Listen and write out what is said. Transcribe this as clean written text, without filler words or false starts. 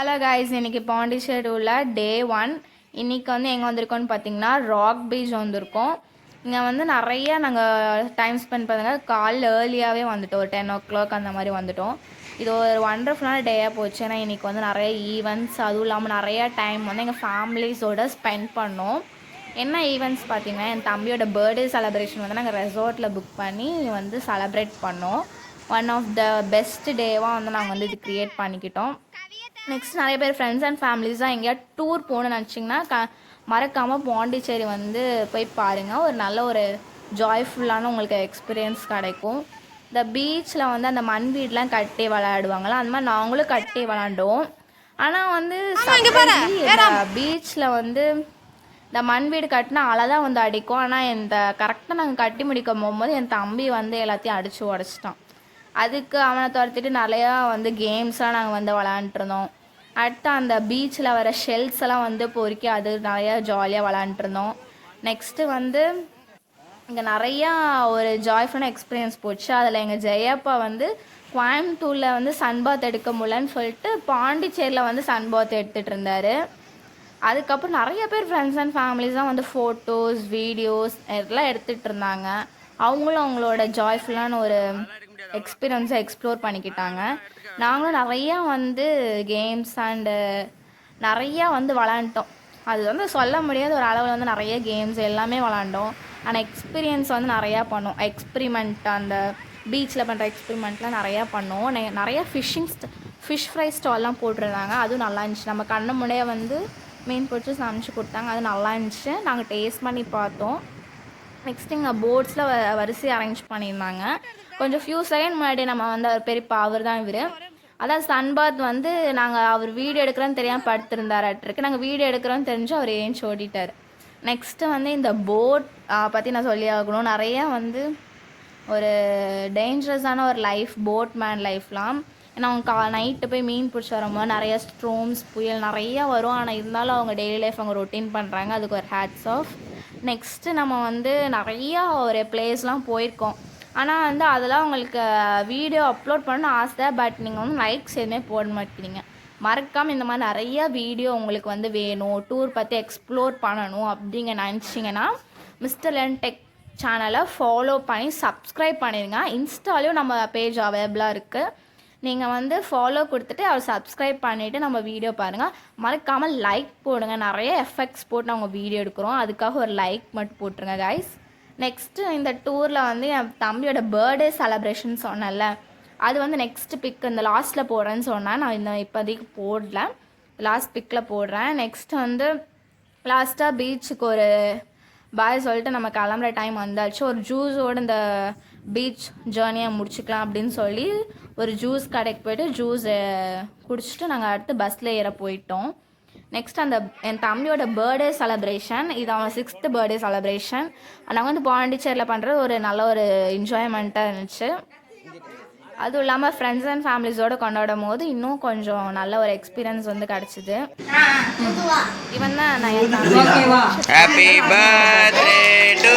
Hello guys, இன்றைக்கி பாண்டிச்சேரியில் டே 1. இன்றைக்கி வந்து எங்கே வந்திருக்கோன்னு பார்த்தீங்கன்னா ராக் பீச் வந்திருக்கோம். இங்கே வந்து நிறையா நாங்கள் டைம் ஸ்பெண்ட் பண்ணுங்க. காலைல ஏர்லியாகவே வந்துட்டோம், ஒரு 10 o'clock அந்த மாதிரி வந்துட்டோம். இது ஒரு ஒண்டர்ஃபுல்லான டேயாக போச்சு. ஏன்னா இன்றைக்கி வந்து நிறைய ஈவெண்ட்ஸ், அதுவும் இல்லாமல் நிறையா டைம் வந்து எங்கள் ஃபேமிலிஸோடு ஸ்பெண்ட் பண்ணோம். என்ன ஈவெண்ட்ஸ் பார்த்தீங்கன்னா, என் தம்பியோட பர்த்டே செலிப்ரேஷன் வந்து நாங்கள் ரெசார்ட்டில் புக் பண்ணி வந்து செலப்ரேட் பண்ணோம். ஒன் ஆஃப் த பெஸ்ட் டேவாக வந்து நாங்கள் வந்து இது க்ரியேட் பண்ணிக்கிட்டோம். நெக்ஸ்ட் நிறைய பேர் ஃப்ரெண்ட்ஸ் அண்ட் ஃபேமிலிஸ் தான் எங்கேயா டூர் போகணுன்னு நினச்சிங்கன்னா மறக்காமல் பாண்டிச்சேரி வந்து போய் பாருங்கள். ஒரு நல்ல ஒரு ஜாய்ஃபுல்லான உங்களுக்கு எக்ஸ்பீரியன்ஸ் கிடைக்கும். இந்த பீச்சில் வந்து அந்த மண் வீடெலாம் கட்டி விளையாடுவாங்களா, அந்த மாதிரி நாங்களும் கட்டி விளாண்டோம். ஆனால் வந்து பீச்சில் வந்து இந்த மண் வீடு கட்டினா அலை தான் வந்து அடிக்கும். ஆனால் இந்த கரெக்டாக நாங்கள் கட்டி முடிக்க போகும்போது என் தம்பி வந்து எல்லாத்தையும் அடித்து உடச்சிட்டான். அதுக்கு அவனை துரத்திட்டு நிறையா வந்து கேம்ஸ்லாம் நாங்கள் வந்து விளாண்டுருந்தோம். அடுத்து அந்த பீச்சில் வர ஷெல்ஸ் எல்லாம் வந்து பொறுக்கி அது நிறையா ஜாலியாக விளாண்டுருந்தோம். நெக்ஸ்ட்டு வந்து இங்கே நிறையா ஒரு ஜாய்ஃபுல்லான எக்ஸ்பீரியன்ஸ் போச்சு. அதில் எங்கள் ஜெயப்பா வந்து கோயம்புத்தூரில் வந்து சன்பாத் எடுக்க முடியலன்னு சொல்லிட்டு பாண்டிச்சேரியில் வந்து சன்பாத் எடுத்துகிட்டு இருந்தார். அதுக்கப்புறம் நிறைய பேர் ஃப்ரெண்ட்ஸ் அண்ட் ஃபேமிலிஸ் தான் வந்து ஃபோட்டோஸ், வீடியோஸ் எல்லாம் எடுத்துகிட்டு இருந்தாங்க. அவங்களும் அவங்களோட ஜாய்ஃபுல்லான ஒரு எக்ஸ்பீரியன்ஸை எக்ஸ்ப்ளோர் பண்ணிக்கிட்டாங்க. நாங்களும் நிறையா வந்து கேம்ஸ் அண்டு நிறையா வந்து விளாண்டோம். அது வந்து சொல்ல முடியாத ஒரு அளவில் வந்து நிறைய கேம்ஸ் எல்லாமே விளாண்டோம். ஆனால் எக்ஸ்பீரியன்ஸ் வந்து நிறையா பண்ணோம். எக்ஸ்பிரிமெண்ட், அந்த பீச்சில் பண்ணுற எக்ஸ்பிரிமெண்ட்லாம் நிறையா பண்ணோம். நிறையா ஃபிஷ் ஃப்ரை ஸ்டால்லாம் போட்டிருந்தாங்க. அதுவும் நல்லா இருந்துச்சு. நம்ம கண்ணு முன்னே வந்து மீன் பிடிச்சி சமைச்சு கொடுத்தாங்க. அது நல்லா இருந்துச்சு. நாங்கள் டேஸ்ட் பண்ணி பார்த்தோம். நெக்ஸ்ட் இங்கே போட்ஸில் வரிசை அரேஞ்ச் பண்ணியிருந்தாங்க. கொஞ்சம் ஃபியூ செகண்ட் முன்னாடி நம்ம வந்து அவர் பெரியப்பா, அவர் தான் இவர். அதான் சன்பாத் வந்து நாங்கள் அவர் வீடியோ எடுக்கிறோன்னு தெரியாமல் படுத்திருந்தாராட்டிருக்கு. நாங்கள் வீடியோ எடுக்கிறோன்னு தெரிஞ்சு அவர் ஏஞ்சி ஓடிட்டார். நெக்ஸ்ட்டு வந்து இந்த போட் பற்றி நான் சொல்லி ஆகணும். நிறையா வந்து ஒரு டேஞ்சரஸான ஒரு லைஃப், போட் மேன் லைஃப்லாம். ஏன்னா அவங்க நைட்டு போய் மீன் பிடிச்சி வரும்போது நிறையா ஸ்ட்ரோம்ஸ், புயல் நிறையா வரும். ஆனால் இருந்தாலும் அவங்க டெய்லி லைஃப் அவங்க ரொட்டீன் பண்ணுறாங்க. அதுக்கு ஒரு ஹேட்ஸ் ஆஃப். நெக்ஸ்ட்டு நம்ம வந்து நிறையா ஒரு பிளேஸ்லாம் போயிருக்கோம். ஆனால் வந்து அதெல்லாம் உங்களுக்கு வீடியோ அப்லோட் பண்ணணும்னு ஆசை. பட் நீங்கள் வந்து லைக்ஸ் எதுவுமே போட மாட்டேங்கிறீங்க. மறக்காமல் இந்த மாதிரி நிறையா வீடியோ உங்களுக்கு வந்து வேணும், டூர் பற்றி எக்ஸ்ப்ளோர் பண்ணணும் அப்படிங்க நினச்சிங்கன்னா மிஸ்டர் லென் டெக் சேனலை ஃபாலோ பண்ணி சப்ஸ்கிரைப் பண்ணிடுங்க. இன்ஸ்டாலையும் நம்ம பேஜ் அவைலபிளாக இருக்குது. நீங்கள் வந்து ஃபாலோ கொடுத்துட்டு அவர் சப்ஸ்கிரைப் பண்ணிவிட்டு நம்ம வீடியோ பாருங்கள். மறக்காமல் லைக் போடுங்க. நிறைய எஃபெக்ட்ஸ் போட்டு நாங்கள் வீடியோ எடுக்கிறோம். அதுக்காக ஒரு லைக் மட்டும் போட்டுருங்க கைஸ். நெக்ஸ்ட்டு இந்த டூரில் வந்து என் தம்பியோட பர்த்டே செலப்ரேஷன் சொன்னேன்ல, அது வந்து நெக்ஸ்ட் பிக் இந்த லாஸ்ட்டில் போடுறேன்னு சொன்னேன். நான் இந்த இப்போதைக்கு போடல, லாஸ்ட் பிக்கில் போடுறேன். நெக்ஸ்ட் வந்து லாஸ்ட்டாக பீச்சுக்கு ஒரு பாய் சொல்லிட்டு நம்ம கிளம்புற டைம் வந்தாச்சு. ஒரு ஜூஸோடு இந்த பீச் ஜேர்னியை முடிச்சுக்கலாம் அப்படின்னு சொல்லி ஒரு ஜூஸ் கடைக்கு போய்ட்டு ஜூஸ் குடிச்சிட்டு நாங்கள் அடுத்து பஸ்ஸில் ஏற போயிட்டோம். நெக்ஸ்ட் அந்த என் தம்பியோட பர்த்டே செலப்ரேஷன், இது அவன் 6th பர்த்டே செலப்ரேஷன். நாங்கள் வந்து பாண்டிச்சேரியில் பண்ணுறது ஒரு நல்ல ஒரு என்ஜாய்மெண்ட்டாக இருந்துச்சு. அதுவும் இல்லாமல் ஃப்ரெண்ட்ஸ் அண்ட் ஃபேமிலிஸோடு கொண்டாடும் போது இன்னும் கொஞ்சம் நல்ல ஒரு எக்ஸ்பீரியன்ஸ் வந்து கிடச்சிது. இவன் தான் நான் என் தம்பி. Happy birthday to